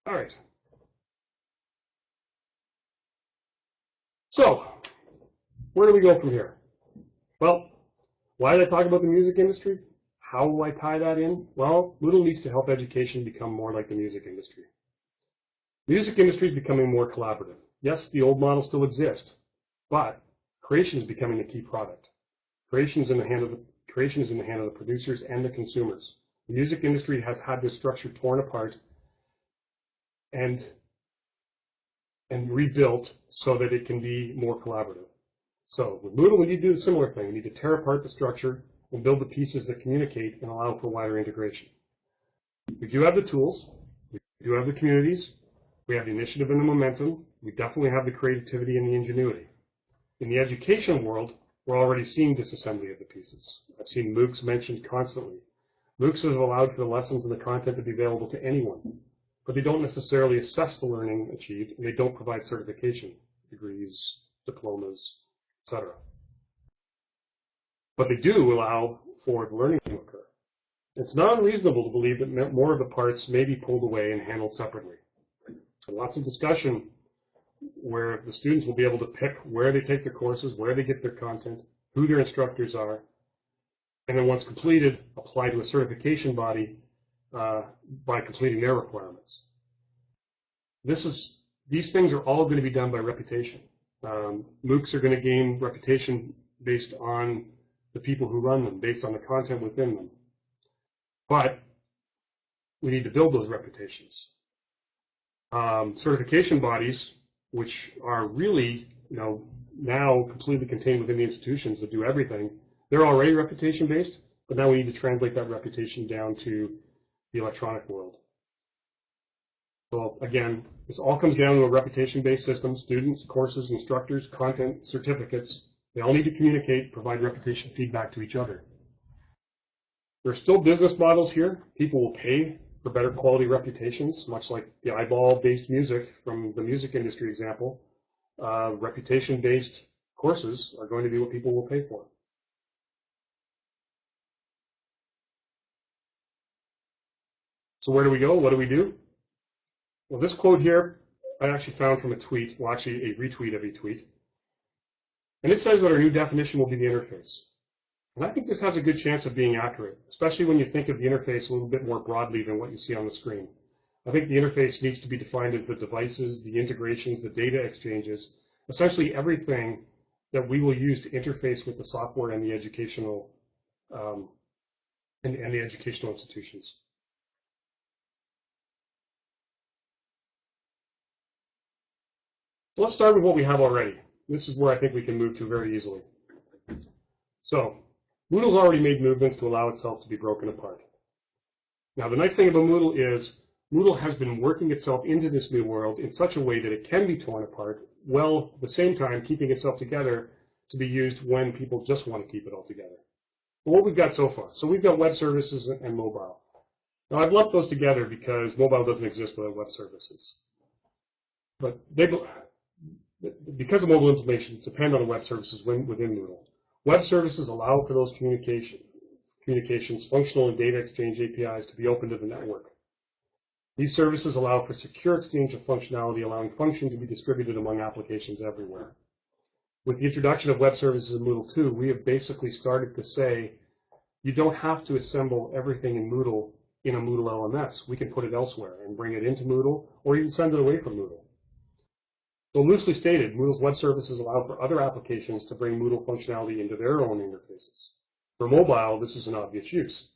All right. So, where do we go from here? Well, why did I talk about the music industry? How will I tie that in? Well, Moodle needs to help education become more like the music industry. The music industry is becoming more collaborative. Yes, the old model still exists, but creation is becoming the key product. Creation is in the hand of the producers and the consumers. The music industry has had this structure torn apart and rebuilt so that it can be more collaborative. So with Moodle, we need to do a similar thing. We need to tear apart the structure and build the pieces that communicate and allow for wider integration. We do have the tools. We do have the communities. We have the initiative and the momentum. We definitely have the creativity and the ingenuity. In the education world, we're already seeing disassembly of the pieces. I've seen MOOCs mentioned constantly. MOOCs have allowed for the lessons and the content to be available to anyone, but they don't necessarily assess the learning achieved, and they don't provide certification, degrees, diplomas, etc. But they do allow for the learning to occur. It's not unreasonable to believe that more of the parts may be pulled away and handled separately. And lots of discussion where the students will be able to pick where they take their courses, where they get their content, who their instructors are, and then once completed, apply to a certification body by completing their requirements. These things are all going to be done by reputation. MOOCs are going to gain reputation based on the people who run them, based on the content within them. But we need to build those reputations. Certification bodies, which are really, now completely contained within the institutions that do everything, they're already reputation-based, but now we need to translate that reputation down to the electronic world. So again, this all comes down to a reputation-based system. Students, courses, instructors, content, certificates, they all need to communicate, provide reputation feedback to each other. There are still business models here. People will pay for better quality reputations, much like the eyeball-based music from the music industry example. Reputation-based courses are going to be what people will pay for. So where do we go? What do we do? Well, this quote here, I actually found from a tweet, well, actually a retweet of a tweet. And it says that our new definition will be the interface. And I think this has a good chance of being accurate, especially when you think of the interface a little bit more broadly than what you see on the screen. I think the interface needs to be defined as the devices, the integrations, the data exchanges, essentially everything that we will use to interface with the software and the educational and the educational institutions. So let's start with what we have already. This is where I think we can move to very easily. So Moodle's already made movements to allow itself to be broken apart. Now, the nice thing about Moodle is Moodle has been working itself into this new world in such a way that it can be torn apart, while at the same time keeping itself together to be used when people just want to keep it all together. But what we've got so far. So we've got web services and mobile. Now, I've lumped those together because mobile doesn't exist without web services. But because of mobile implementations depend on the web services within Moodle. Web services allow for those communications, functional and data exchange APIs to be open to the network. These services allow for secure exchange of functionality, allowing function to be distributed among applications everywhere. With the introduction of web services in Moodle 2, we have basically started to say, you don't have to assemble everything in Moodle in a Moodle LMS. We can put it elsewhere and bring it into Moodle, or even send it away from Moodle. So loosely stated, Moodle's web services allow for other applications to bring Moodle functionality into their own interfaces. For mobile, this is an obvious use,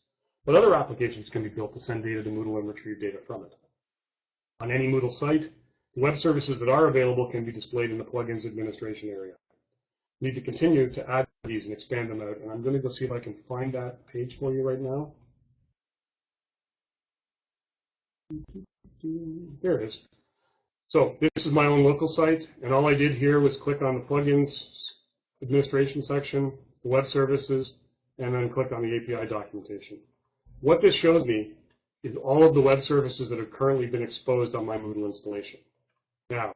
but other applications can be built to send data to Moodle and retrieve data from it. On any Moodle site, the web services that are available can be displayed in the plugins administration area. We need to continue to add these and expand them out, and I'm going to go see if I can find that page for you right now. There it is. So this is my own local site, and all I did here was click on the plugins administration section, the web services, and then click on the API documentation. What this shows me is all of the web services that have currently been exposed on my Moodle installation. Now,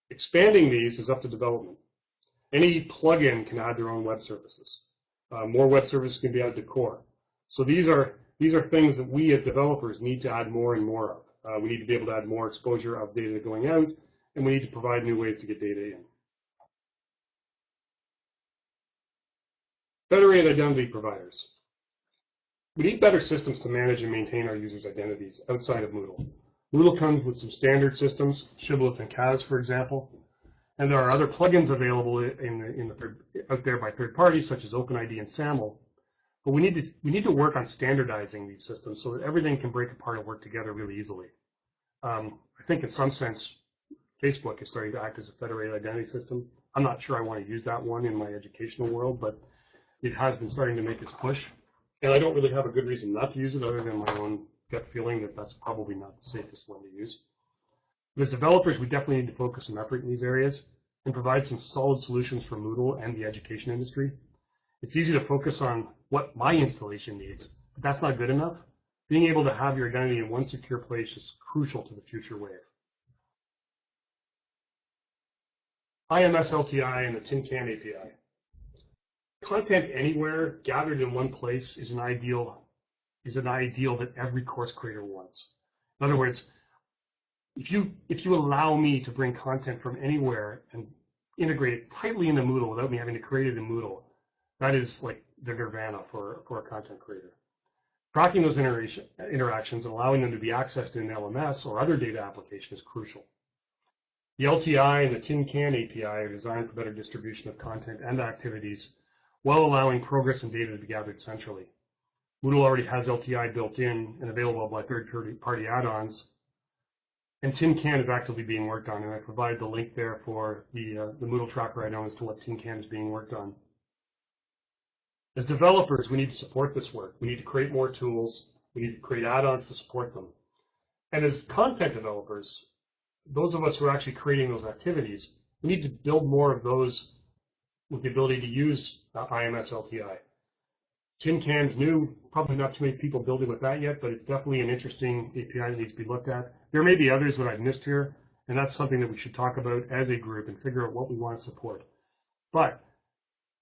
expanding these is up to development. Any plugin can add their own web services. More web services can be added to core. So these are things that we as developers need to add more and more of. We need to be able to add more exposure of data going out, and we need to provide new ways to get data in. Federated identity providers. We need better systems to manage and maintain our users' identities outside of Moodle. Moodle comes with some standard systems, Shibboleth and Kaz, for example, and there are other plugins available out there by third parties, such as OpenID and SAML. But we need to work on standardizing these systems so that everything can break apart and work together really easily. I think in some sense, Facebook is starting to act as a federated identity system. I'm not sure I want to use that one in my educational world, but it has been starting to make its push. And I don't really have a good reason not to use it other than my own gut feeling that that's probably not the safest one to use. But as developers, we definitely need to focus some effort in these areas and provide some solid solutions for Moodle and the education industry. It's easy to focus on what my installation needs, but that's not good enough. Being able to have your identity in one secure place is crucial to the future wave. IMS LTI and the Tin Can API. Content anywhere gathered in one place is an ideal that every course creator wants. In other words, if you allow me to bring content from anywhere and integrate it tightly into Moodle without me having to create it in Moodle, that is like the nirvana for a content creator. Tracking those interactions and allowing them to be accessed in an LMS or other data application is crucial. The LTI and the Tin Can API are designed for better distribution of content and activities while allowing progress and data to be gathered centrally. Moodle already has LTI built in and available by third-party add-ons, and Tin Can is actively being worked on, and I provided the link there for the Moodle tracker I know as to what Tin Can is being worked on. As developers, we need to support this work. We need to create more tools. We need to create add-ons to support them. And as content developers, those of us who are actually creating those activities, we need to build more of those with the ability to use IMS LTI. Tin Can's new, probably not too many people building with that yet, but it's definitely an interesting API that needs to be looked at. There may be others that I've missed here, and that's something that we should talk about as a group and figure out what we want to support. But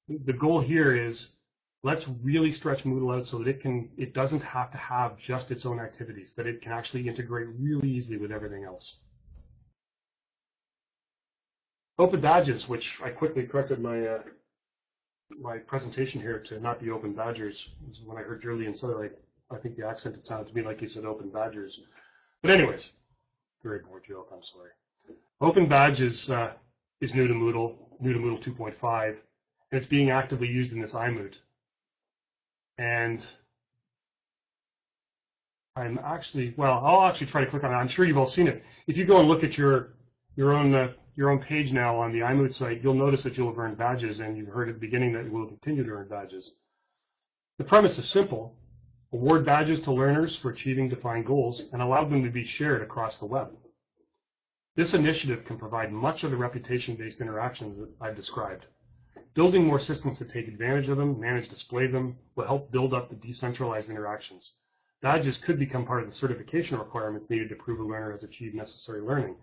the goal here is let's really stretch Moodle out so that it doesn't have to have just its own activities, that it can actually integrate really easily with everything else. Open badges, which I quickly corrected my presentation here to not be open badgers. When I heard Julian say it, I think the accent, it sounded to me like he said open badgers. But anyways, very poor joke, I'm sorry. Open badges is new to Moodle 2.5, and it's being actively used in this iMoot. And I'll actually try to click on it. I'm sure you've all seen it. If you go and look at your own page now on the iMoot site, you'll notice that you'll have earned badges, and you heard at the beginning that you will continue to earn badges. The premise is simple. Award badges to learners for achieving defined goals and allow them to be shared across the web. This initiative can provide much of the reputation-based interactions that I've described. Building more systems to take advantage of them, manage, display them, will help build up the decentralized interactions. Badges could become part of the certification requirements needed to prove a learner has achieved necessary learning.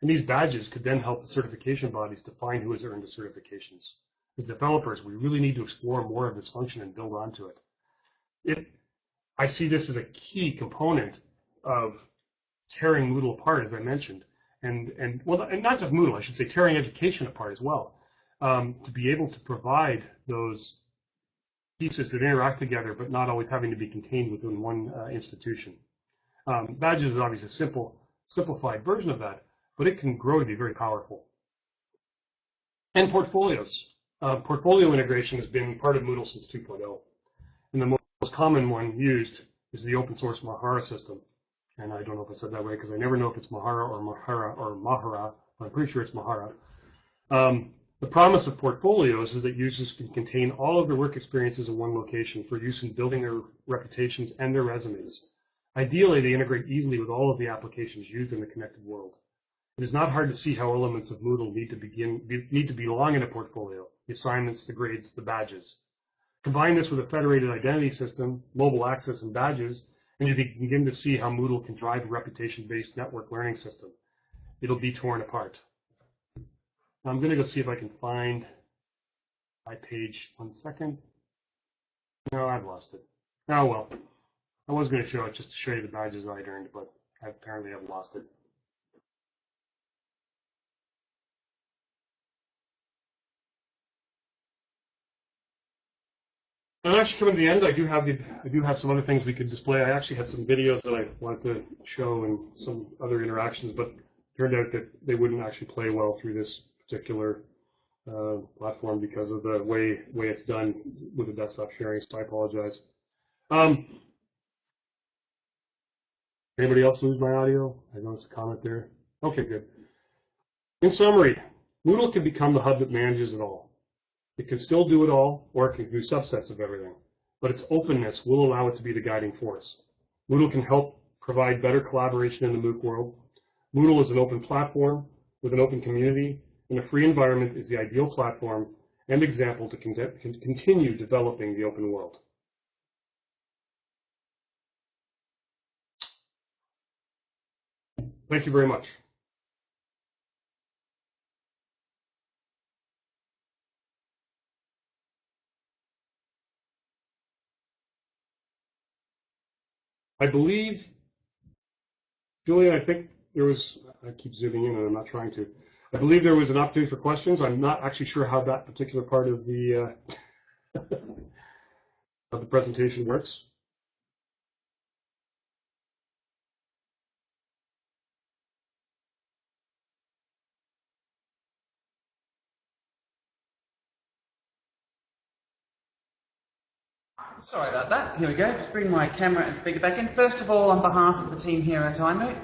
And these badges could then help the certification bodies define who has earned the certifications. As developers, we really need to explore more of this function and build onto it. I see this as a key component of tearing Moodle apart, as I mentioned, and not just Moodle, I should say tearing education apart as well. To be able to provide those pieces that interact together, but not always having to be contained within one institution. Badges is obviously a simplified version of that, but it can grow to be very powerful. And portfolios. Portfolio integration has been part of Moodle since 2.0. And the most common one used is the open source Mahara system. And I don't know if I said that right because I never know if it's Mahara or Mahara or Mahara, but I'm pretty sure it's Mahara. The promise of portfolios is that users can contain all of their work experiences in one location for use in building their reputations and their resumes. Ideally, they integrate easily with all of the applications used in the connected world. It is not hard to see how elements of Moodle need to belong in a portfolio: the assignments, the grades, the badges. Combine this with a federated identity system, mobile access, and badges, and you begin to see how Moodle can drive a reputation-based network learning system. It'll be torn apart. I'm going to go see if I can find my page. 1 second. No, I've lost it. Oh, well. I was going to show it just to show you the badges I'd earned, but I apparently have lost it. And actually coming to the end, I do have some other things we could display. I actually had some videos that I wanted to show and some other interactions, but it turned out that they wouldn't actually play well through this particular platform because of the way it's done with the desktop sharing, so I apologize. Anybody else lose my audio? I noticed a comment there. Okay, good. In summary, Moodle can become the hub that manages it all. It can still do it all, or it can do subsets of everything, but its openness will allow it to be the guiding force. Moodle can help provide better collaboration in the MOOC world. Moodle is an open platform with an open community, and a free environment is the ideal platform and example to continue developing the open world. Thank you very much. I believe, Julian, I think there was, I keep zooming in and I'm not trying to. I believe there was an opportunity for questions. I'm not actually sure how that particular part of the of the presentation works.
Sorry about that. Here we go. Just bring my camera and speaker back in. First of all, on behalf of the team here at iMoot,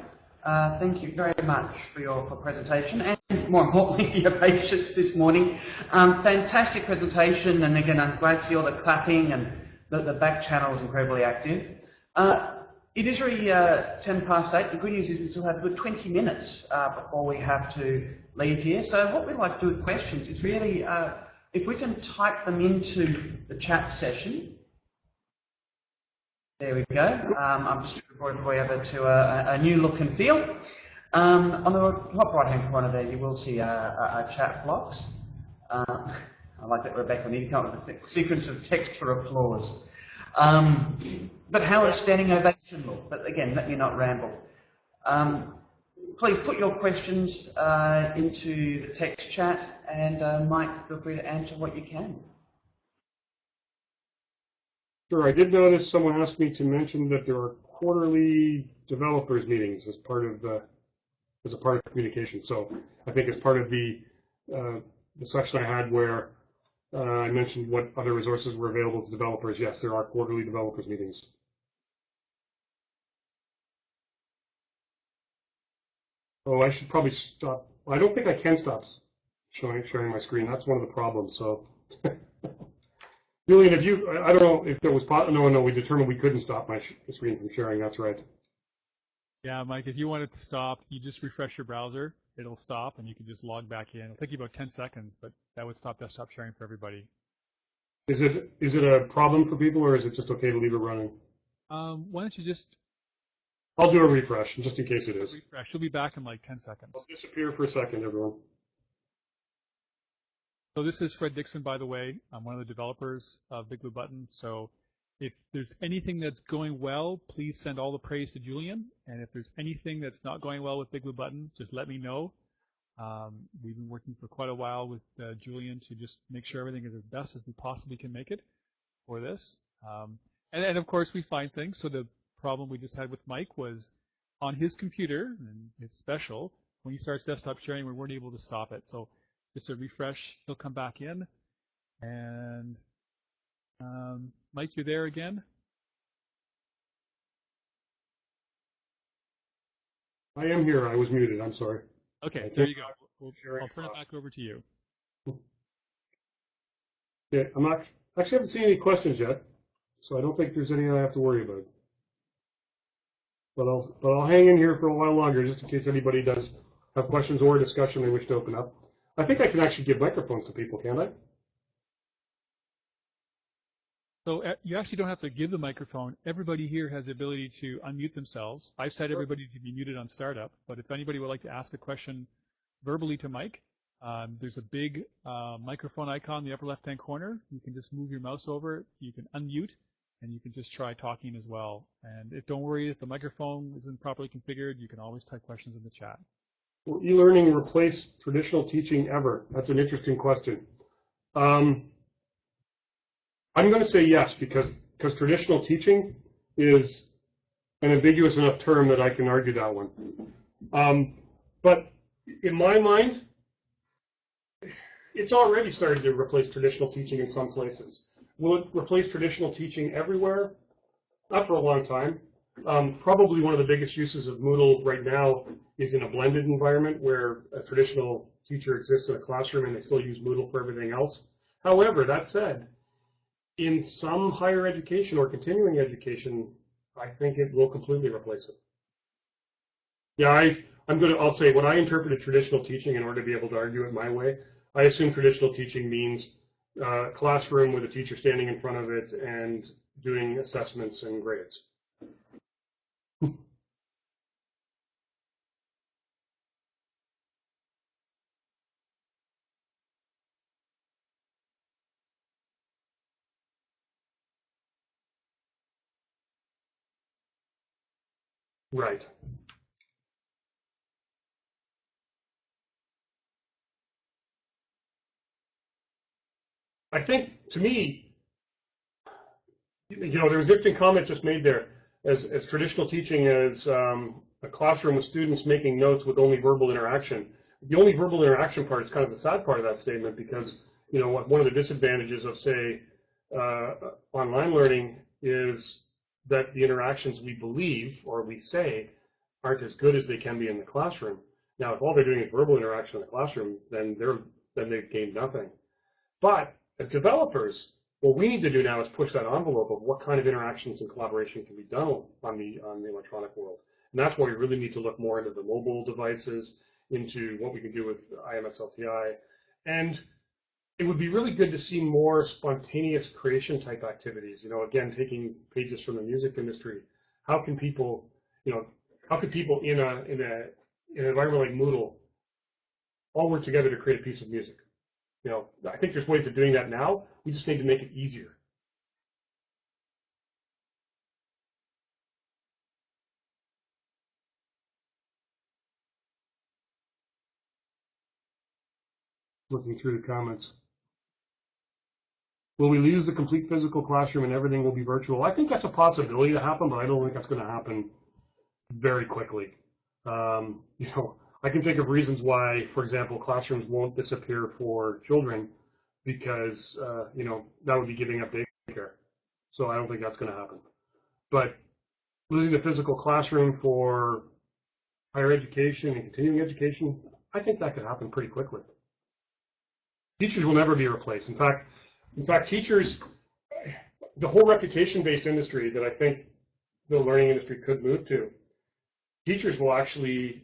thank you very much for your presentation and, more importantly, for your patience this morning. Fantastic presentation, and again, I'm glad to see all the clapping and the back channel was incredibly active. It is already 10 past 8. The good news is we still have a good 20 minutes before we have to leave here. So what we'd like to do with questions is really, if we can type them into the chat session. There we go. I'm just brought everybody over to a new look and feel. On the top right-hand corner there, you will see a chat box. I like that, Rebecca. We need to come up with a sequence of text for applause. But how would a standing ovation look? But again, let me not ramble. Please put your questions into the text chat, and Mike, feel free to answer what you can.
Sure. I did notice someone asked me to mention that there are quarterly developers meetings as part of as a part of communication. So I think as part of the section I had where I mentioned what other resources were available to developers. Yes, there are quarterly developers meetings. Oh, I should probably stop. Well, I don't think I can stop sharing my screen. That's one of the problems. So. Julian, I don't know if there was, no, we determined we couldn't stop my screen from sharing, that's right.
Yeah, Mike, if you want it to stop, you just refresh your browser, it'll stop, and you can just log back in. It'll take you about 10 seconds, but that would stop desktop sharing for everybody.
Is it a problem for people, or is it just okay to leave it running?
Why don't you just...
I'll do a refresh, just in case it is.
Refresh. You'll be back in like 10 seconds.
I'll disappear for a second, everyone.
So this is Fred Dixon, by the way. I'm one of the developers of Big Blue Button. So if there's anything that's going well, please send all the praise to Julian. And if there's anything that's not going well with Big Blue Button, just let me know. We've been working for quite a while with Julian to just make sure everything is as best as we possibly can make it for this. And of course, we find things. So the problem we just had with Mike was on his computer, and it's special, when he starts desktop sharing, we weren't able to stop it. So just a refresh, he'll come back in. And Mike, you're there again?
I am here. I was muted. I'm sorry.
Okay, there you go. I'll turn it back over to you.
Yeah, actually haven't seen any questions yet, so I don't think there's any I have to worry about. But I'll hang in here for a while longer just in case anybody does have questions or discussion they wish to open up. I think I can actually give microphones to people, can't I?
So you actually don't have to give the microphone. Everybody here has the ability to unmute themselves. I set everybody to be muted on startup, but if anybody would like to ask a question verbally to Mike, there's a big microphone icon in the upper left-hand corner. You can just move your mouse over. You can unmute, and you can just try talking as well. And don't worry if the microphone isn't properly configured. You can always type questions in the chat.
Will e-learning replace traditional teaching ever? That's an interesting question. I'm going to say yes, because traditional teaching is an ambiguous enough term that I can argue that one. But in my mind, it's already started to replace traditional teaching in some places. Will it replace traditional teaching everywhere? Not for a long time. Probably one of the biggest uses of Moodle right now is in a blended environment where a traditional teacher exists in a classroom and they still use Moodle for everything else. However, that said, in some higher education or continuing education, I think it will completely replace it. Yeah, I'll say when I interpreted traditional teaching in order to be able to argue it my way, I assume traditional teaching means classroom with a teacher standing in front of it and doing assessments and grades. Right. I think, to me, there was an interesting comment just made there. As traditional teaching as a classroom with students making notes with only verbal interaction. The only verbal interaction part is kind of the sad part of that statement because, one of the disadvantages of, say, online learning is that the interactions we believe or we say aren't as good as they can be in the classroom. Now, if all they're doing is verbal interaction in the classroom, then they've gained nothing. But as developers, what we need to do now is push that envelope of what kind of interactions and collaboration can be done on the electronic world. And that's why we really need to look more into the mobile devices, into what we can do with IMS-LTI. And it would be really good to see more spontaneous creation type activities. Again, taking pages from the music industry. How can people, in an environment like Moodle all work together to create a piece of music? I think there's ways of doing that now. We just need to make it easier. Looking through the comments. Will we lose the complete physical classroom and everything will be virtual? I think that's a possibility to happen, but I don't think that's going to happen very quickly. I can think of reasons why, for example, classrooms won't disappear for children because, that would be giving up daycare. So I don't think that's going to happen. But losing the physical classroom for higher education and continuing education, I think that could happen pretty quickly. Teachers will never be replaced. In fact, teachers, the whole reputation-based industry that I think the learning industry could move to, teachers will actually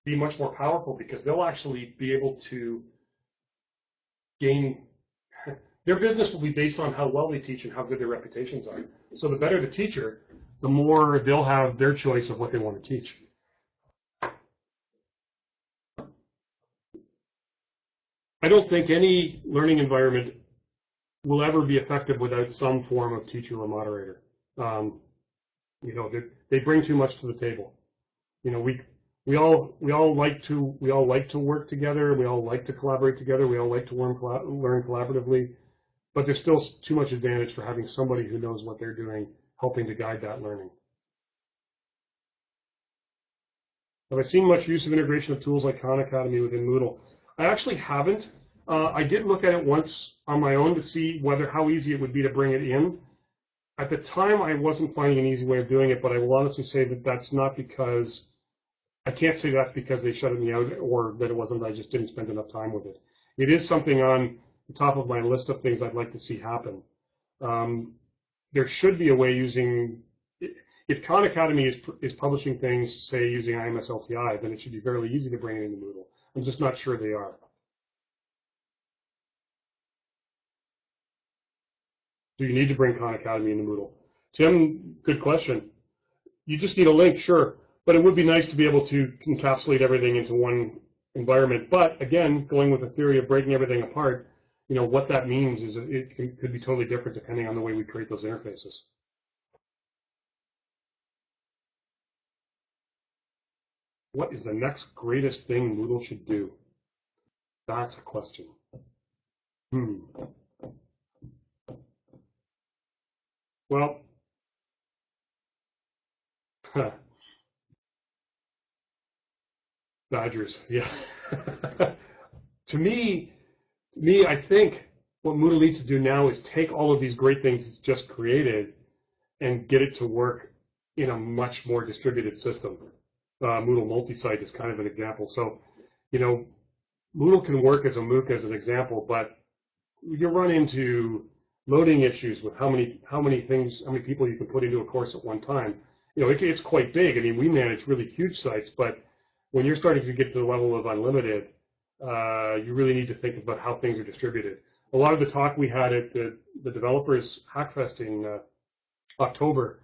be much more powerful because they'll actually be able to gain, their business will be based on how well they teach and how good their reputations are. So the better the teacher, the more they'll have their choice of what they want to teach. I don't think any learning environment will ever be effective without some form of teacher or moderator. They bring too much to the table. We all like to work together. We all like to collaborate together. We all like to learn collaboratively. But there's still too much advantage for having somebody who knows what they're doing, helping to guide that learning. Have I seen much use of integration of tools like Khan Academy within Moodle? I actually haven't. I did look at it once on my own to see how easy it would be to bring it in. At the time, I wasn't finding an easy way of doing it, but I will honestly say that that's not because, I can't say that's because they shut me out or that it wasn't, I just didn't spend enough time with it. It is something on the top of my list of things I'd like to see happen. There should be a way using, if Khan Academy is publishing things, say, using IMS-LTI, then it should be fairly easy to bring it into Moodle. I'm just not sure they are. Do you need to bring Khan Academy into Moodle? Tim, good question. You just need a link, sure, but it would be nice to be able to encapsulate everything into one environment. But again, going with the theory of breaking everything apart, what that means is it could be totally different depending on the way we create those interfaces. What is the next greatest thing Moodle should do? That's a question. Well, Badgers, yeah. To me, I think what Moodle needs to do now is take all of these great things it's just created and get it to work in a much more distributed system. Moodle multi-site is kind of an example. So, Moodle can work as a MOOC as an example, but you run into loading issues with how many people you can put into a course at one time. It's quite big. I mean, we manage really huge sites, but when you're starting to get to the level of unlimited, you really need to think about how things are distributed. A lot of the talk we had at the developers Hackfest in October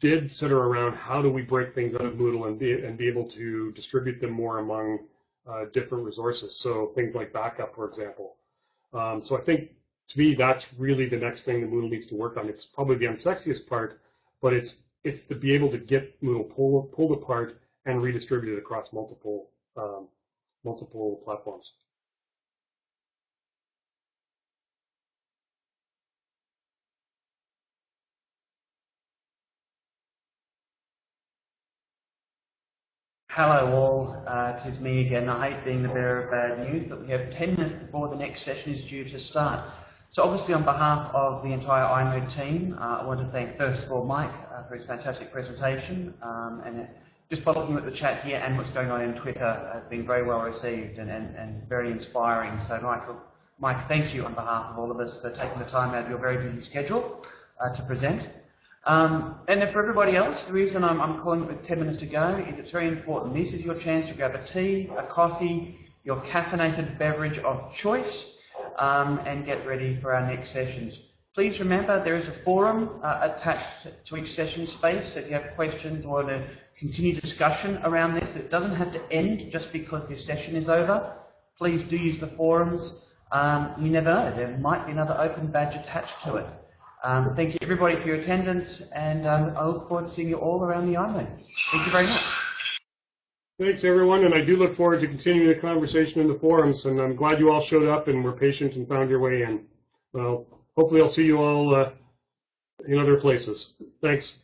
did center around how do we break things out of Moodle and be able to distribute them more among different resources. So things like backup, for example. So I think, to me, that's really the next thing that Moodle needs to work on. It's probably the unsexiest part, but it's to be able to get Moodle pulled apart and redistributed across multiple platforms.
Hello all, it is me again. I hate being the bearer of bad news, but we have 10 minutes before the next session is due to start. So obviously on behalf of the entire iMoot team, I want to thank first of all Mike for his fantastic presentation, and just by looking at the chat here and what's going on in Twitter has been very well received and very inspiring. So Mike, thank you on behalf of all of us for taking the time out of your very busy schedule to present. And then for everybody else, the reason I'm calling it with 10 minutes to go is it's very important. This is your chance to grab a tea, a coffee, your caffeinated beverage of choice, and get ready for our next sessions. Please remember there is a forum attached to each session space, so if you have questions or want to continue discussion around this, it doesn't have to end just because this session is over. Please do use the forums. You never know, there might be another open badge attached to it. Thank you everybody for your attendance, and I look forward to seeing you all around the iMoot. Thank you very much.
Thanks everyone, and I do look forward to continuing the conversation in the forums, and I'm glad you all showed up and were patient and found your way in. Well, hopefully I'll see you all in other places. Thanks.